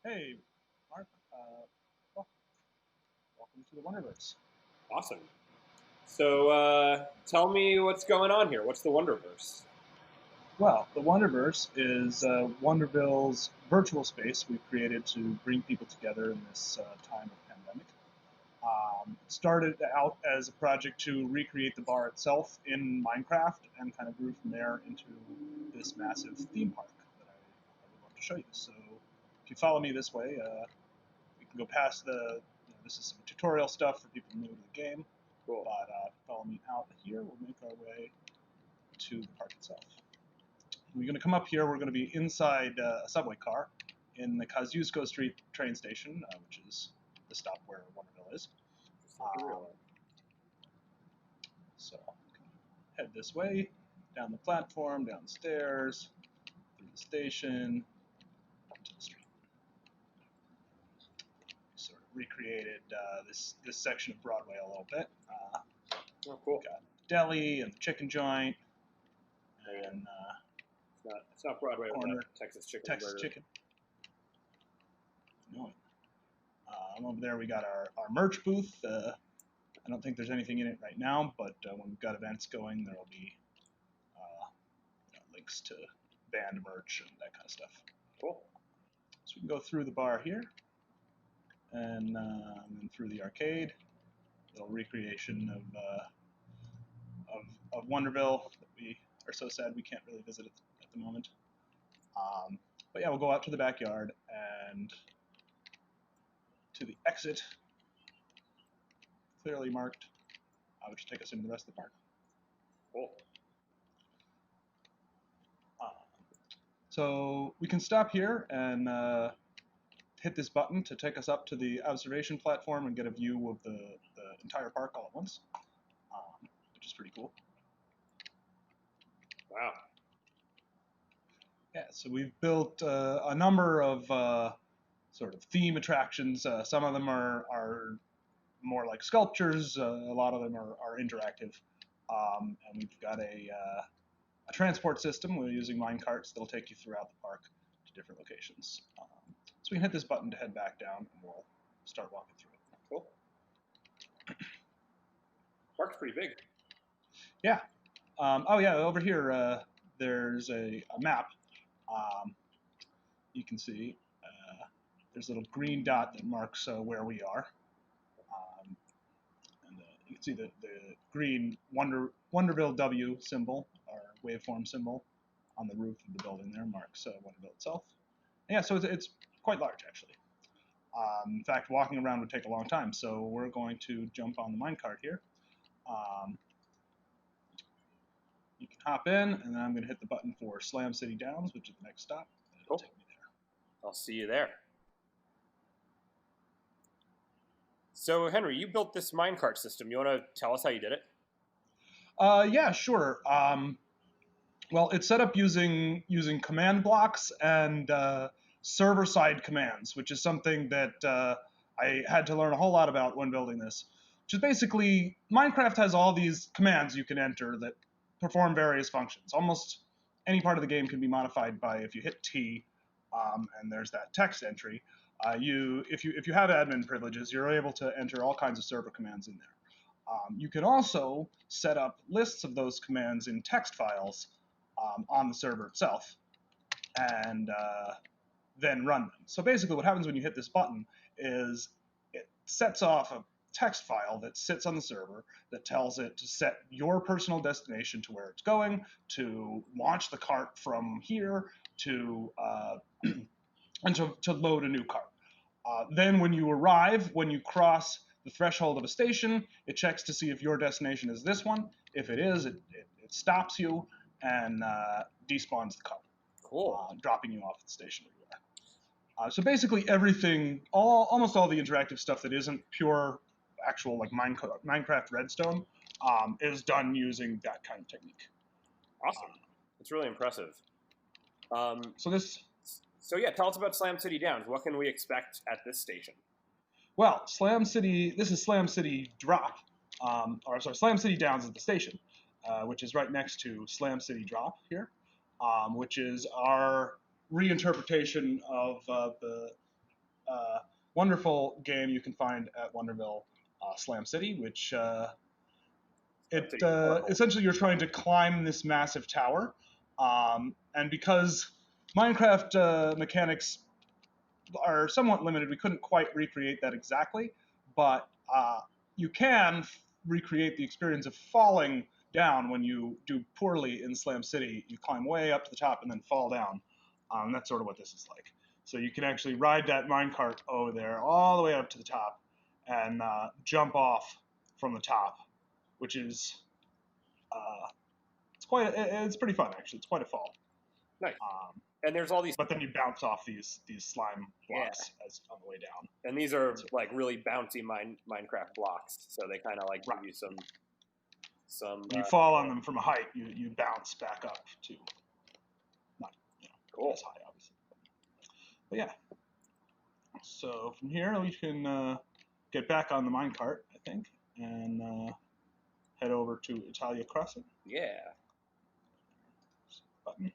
Hey, Mark. Well, welcome to the Wonderverse. Awesome. So tell me what's going on here. What's the Wonderverse? Well, the Wonderverse is Wonderville's virtual space we've created to bring people together in this time of pandemic. It started out as a project to recreate the bar itself in Minecraft and kind of grew from there into this massive theme park that I would love to show you. So if you follow me this way, we can go past this is some tutorial stuff for people new to the game. Cool. But follow me out here. We'll make our way to the park itself. We're going to come up here. We're going to be inside a subway car in the Kosciuszko Street train station, which is the stop where Wonderville is. So head this way, down the platform, down the stairs, through the station, up to the street. Sort of recreated this section of Broadway a little bit. Oh, cool. Got the deli and the chicken joint, and it's not Broadway. corner Texas chicken. Texas burger. chicken. No. Over there we got our merch booth. I don't think there's anything in it right now, but when we've got events going, there will be links to band merch and that kind of stuff. Cool. So we can go through the bar here, and then through the arcade. Little recreation of Wonderville that we are so sad we can't really visit at the moment. But yeah, we'll go out to the backyard and to the exit, clearly marked, which will take us into the rest of the park. Cool. So we can stop here and hit this button to take us up to the observation platform and get a view of the entire park all at once, which is pretty cool. Wow. Yeah, so we've built a number of sort of theme attractions. Some of them are more like sculptures. A lot of them are interactive. And we've got a transport system. We're using minecarts that'll take you throughout the park to different locations. So we can hit this button to head back down, and we'll start walking through it. Cool. Park's pretty big. Yeah. Oh yeah, over here there's a map. You can see there's a little green dot that marks where we are. And you can see the green Wonderville W symbol, or waveform symbol, on the roof of the building there marks Wonderville itself. And yeah, so it's quite large actually. In fact, walking around would take a long time, so we're going to jump on the minecart here. You can hop in, and then I'm going to hit the button for Slam City Downs, which is the next stop. It'll take me there. I'll see you there. So, Henry, you built this minecart system. You want to tell us how you did it? Yeah, sure. Well, it's set up using command blocks and server-side commands, which is something that I had to learn a whole lot about when building this. Which is basically, Minecraft has all these commands you can enter that perform various functions. Almost any part of the game can be modified by if you hit T, and there's that text entry. If you have admin privileges, you're able to enter all kinds of server commands in there. You can also set up lists of those commands in text files on the server itself, and then run them. So basically what happens when you hit this button is it sets off a text file that sits on the server that tells it to set your personal destination to where it's going, to launch the cart from here, to and to load a new cart. Then when you arrive, when you cross the threshold of a station, it checks to see if your destination is this one. If it is, it stops you and despawns the cart. Cool. Dropping you off at the station where you are. So basically everything, almost all the interactive stuff that isn't pure actual like Minecraft Redstone is done using that kind of technique. Awesome. It's really impressive. So yeah, tell us about Slam City Downs. What can we expect at this station? Well, this is Slam City Drop, Slam City Downs is the station, which is right next to Slam City Drop here, which is our reinterpretation of the wonderful game you can find at Wonderville Slam City, which essentially you're trying to climb this massive tower, and because Minecraft mechanics are somewhat limited, we couldn't quite recreate that exactly, but you can recreate the experience of falling down when you do poorly in Slam City. You climb way up to the top and then fall down. That's sort of what this is like. So you can actually ride that minecart over there all the way up to the top and jump off from the top, which is it's pretty fun actually. It's quite a fall. Nice. And there's all these. But then you bounce off these slime blocks as on the way down. And these are like really bouncy Minecraft blocks, so they kind of like give you some. When you fall on them from a height, you bounce back up to not as high, obviously. But yeah. So from here we can get back on the minecart, I think, and head over to Italia Crossing. Yeah. Button.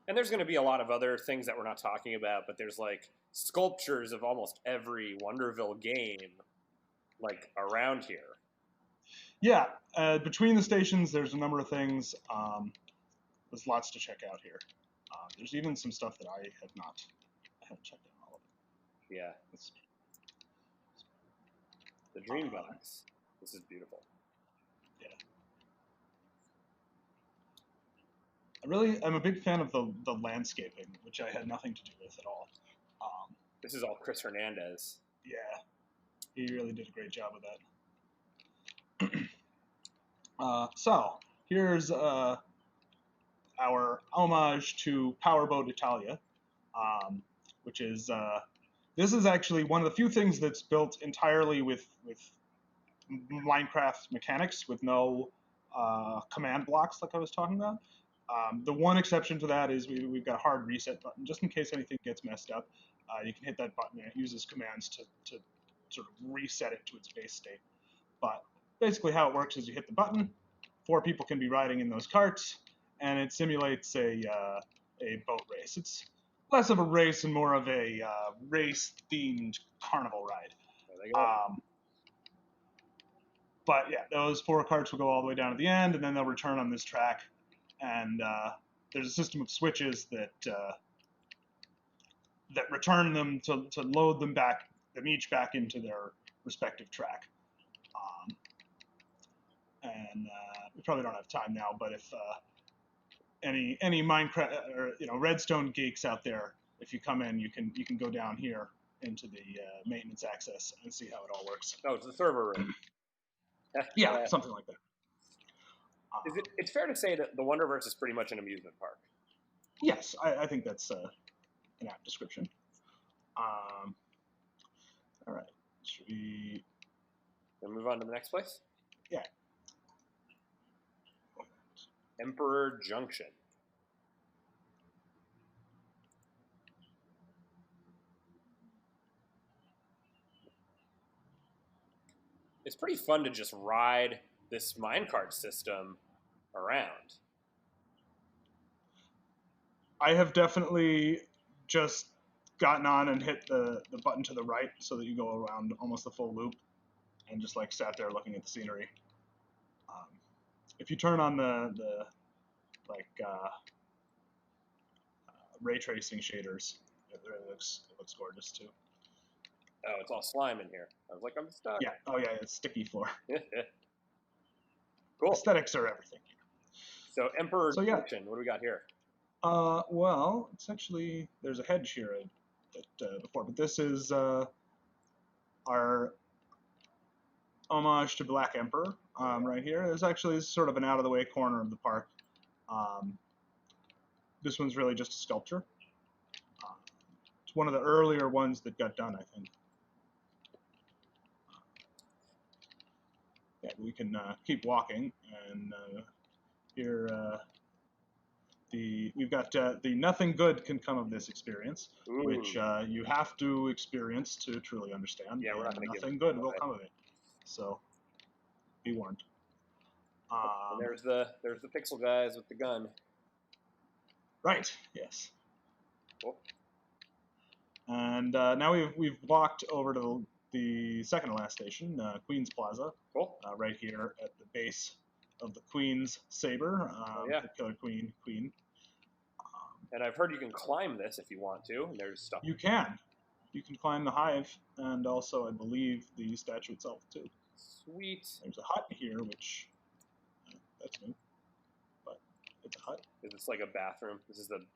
And there's going to be a lot of other things that we're not talking about, but there's like sculptures of almost every Wonderville game, like around here. Yeah, between the stations, there's a number of things. There's lots to check out here. There's even some stuff that I haven't checked out all of it. Yeah. The Dream Box. This is beautiful. Yeah. I'm a big fan of the landscaping, which I had nothing to do with at all. This is all Chris Hernandez. Yeah, he really did a great job with that. So here's our homage to Powerboat Italia, which is this is actually one of the few things that's built entirely with Minecraft mechanics, with no command blocks like I was talking about. The one exception to that is we've got a hard reset button, just in case anything gets messed up. You can hit that button and it uses commands to sort of reset it to its base state. But basically how it works is you hit the button, 4 people can be riding in those carts, and it simulates a boat race. It's less of a race and more of a race-themed carnival ride. There they go. But yeah, those 4 carts will go all the way down to the end, and then they'll return on this track. And there's a system of switches that return them to load them each back into their respective track. And we probably don't have time now, but if any Minecraft or Redstone geeks out there, if you come in, you can go down here into the maintenance access and see how it all works. Oh, it's the server room. Yeah, something like that. It's fair to say that the Wonderverse is pretty much an amusement park. Yes, I think that's an apt description. All right, should we move on to the next place? Yeah. Emperor Junction. It's pretty fun to just ride this minecart system around. I have definitely just gotten on and hit the button to the right so that you go around almost the full loop and just like sat there looking at the scenery. If you turn on the ray tracing shaders, it looks gorgeous too. Oh, it's all slime in here. I was like, I'm stuck. Yeah. Oh yeah, it's sticky floor. Cool. Aesthetics are everything. So Emperor Junction, what do we got here? Well, it's actually there's a hedge here before, but this is our homage to Black Emperor right here. It's actually sort of an out-of-the-way corner of the park. This one's really just a sculpture. It's one of the earlier ones that got done, I think. Yeah, we can keep walking, and here we've got the nothing good can come of this experience, which you have to experience to truly understand. Yeah, we're not going to nothing good will come of it. So, be warned. And there's the pixel guys with the gun. Right. Yes. Cool. And now we've walked over to the second to last station, Queen's Plaza. Cool. Right here at the base of the Queen's saber. Yeah. The Killer Queen. And I've heard you can climb this if you want to. And there's stuff. You can. You can climb the hive, and also, I believe, the statue itself, too. Sweet. There's a hut here, which... that's new. But it's a hut. It's like a bathroom. This is the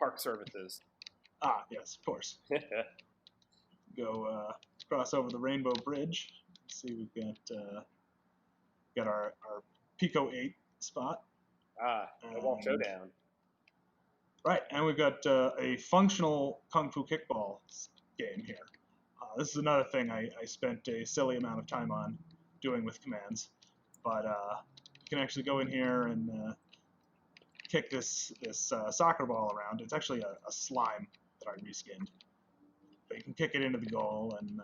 park services. Ah, yes, of course. Go cross over the Rainbow Bridge. See, we've got our Pico 8 spot. The Wall Showdown. Right, and we've got a functional Kung Fu Kickball game here. This is another thing I spent a silly amount of time on doing with commands. But you can actually go in here and kick this soccer ball around. It's actually a slime that I reskinned. But you can kick it into the goal, and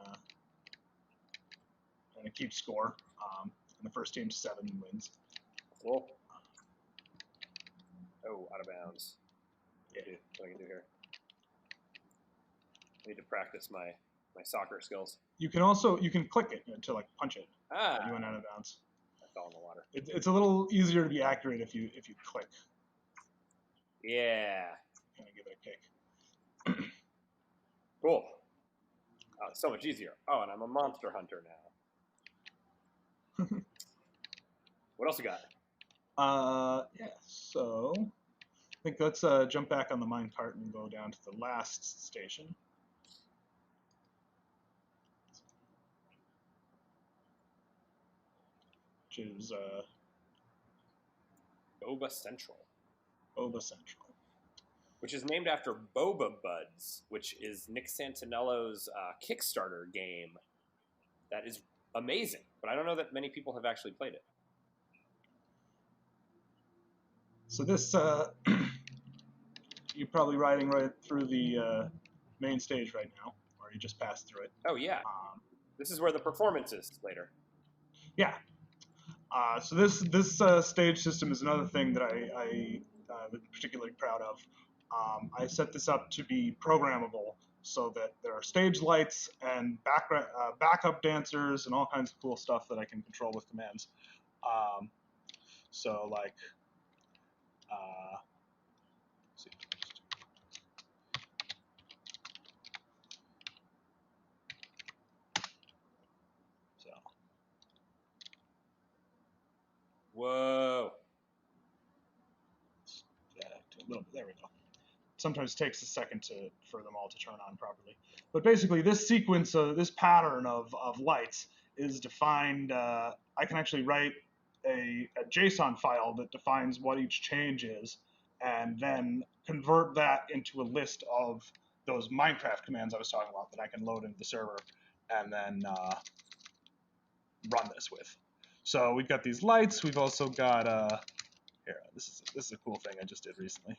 it keeps score. And the first team to 7 wins. Cool. Oh, out of bounds. Yeah. What I can do here? I need to practice my soccer skills. You can click it to like punch it. You went out of bounds. I fell in the water. It's a little easier to be accurate if you click. Yeah. Kind of give it a kick. Cool. Oh, it's so much easier. Oh, and I'm a monster hunter now. What else you got? Yeah, so I think let's jump back on the minecart and go down to the last station. Which is Boba Central. Boba Central. Which is named after Boba Buds, which is Nick Santinello's Kickstarter game. That is amazing, but I don't know that many people have actually played it. So this, you're probably riding right through the main stage right now, or you just passed through it. Oh, yeah. This is where the performance is later. Yeah. So this stage system is another thing that I'm particularly proud of. I set this up to be programmable so that there are stage lights and backup dancers and all kinds of cool stuff that I can control with commands. So like, let's see. So. Whoa. There we go. Sometimes it takes a second for them all to turn on properly. But basically, this sequence, this pattern of lights is defined. I can actually write a JSON file that defines what each change is, and then convert that into a list of those Minecraft commands I was talking about that I can load into the server, and then run this with. So we've got these lights. We've also got here. This is a cool thing I just did recently.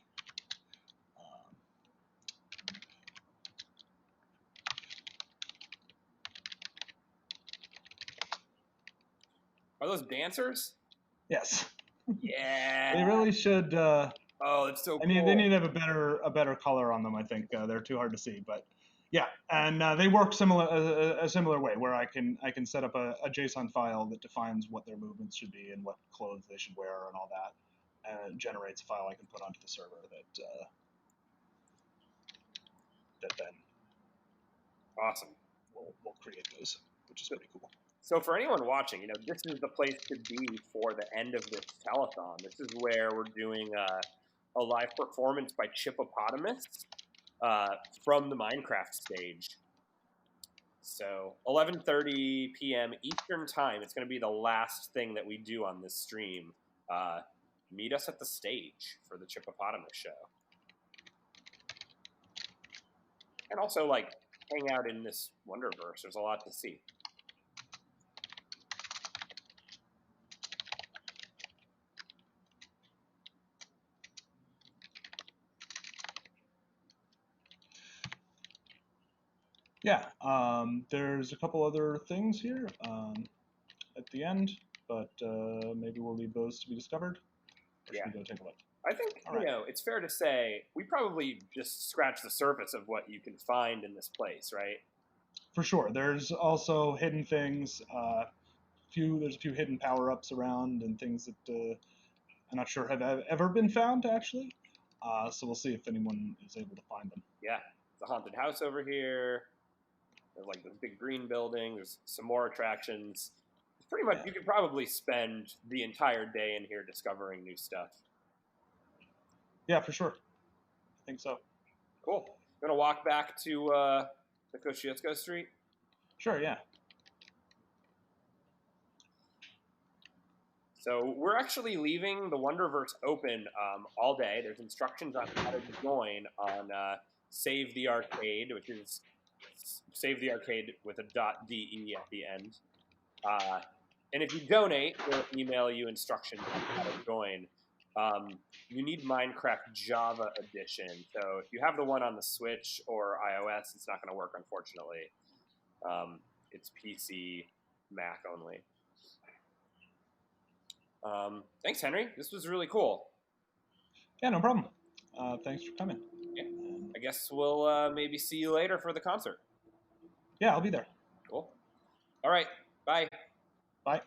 Are those dancers? Yes. Yeah. They really should. Oh, that's so cool. They need to have a better color on them. I think they're too hard to see, but yeah, and they work a similar way where I can set up a JSON file that defines what their movements should be and what clothes they should wear and all that, and it generates a file I can put onto the server that then awesome. We'll create those, which is pretty cool. So for anyone watching, this is the place to be for the end of this telethon. This is where we're doing a live performance by Chippopotamus from the Minecraft stage. So 11:30 p.m. Eastern Time. It's going to be the last thing that we do on this stream. Meet us at the stage for the Chippopotamus show. And also, hang out in this Wonderverse. There's a lot to see. Yeah, there's a couple other things here. at the end, but maybe we'll leave those to be discovered. Or Yeah. should we go take a look? I think, All right. it's fair to say we probably just scratched the surface of what you can find in this place, right? For sure. There's also hidden things. There's a few hidden power-ups around and things that I'm not sure have ever been found actually. So we'll see if anyone is able to find them. Yeah. The haunted house over here. There's like this big green building. There's some more attractions. Pretty much, you could probably spend the entire day in here discovering new stuff. Yeah, for sure. I think so. Cool. Gonna walk back to the Kosciuszko Street. Sure. Yeah. So we're actually leaving the Wonderverse open all day. There's instructions on how to join on Save the Arcade, which is Save the Arcade with a .de at the end. And if you donate, we'll email you instructions on how to join. You need Minecraft Java Edition. So if you have the one on the Switch or iOS, it's not going to work, unfortunately. It's PC, Mac only. Thanks, Henry. This was really cool. Yeah, no problem. Thanks for coming. Yeah. I guess we'll maybe see you later for the concert. Yeah, I'll be there. Cool. All right. Bye. Bye.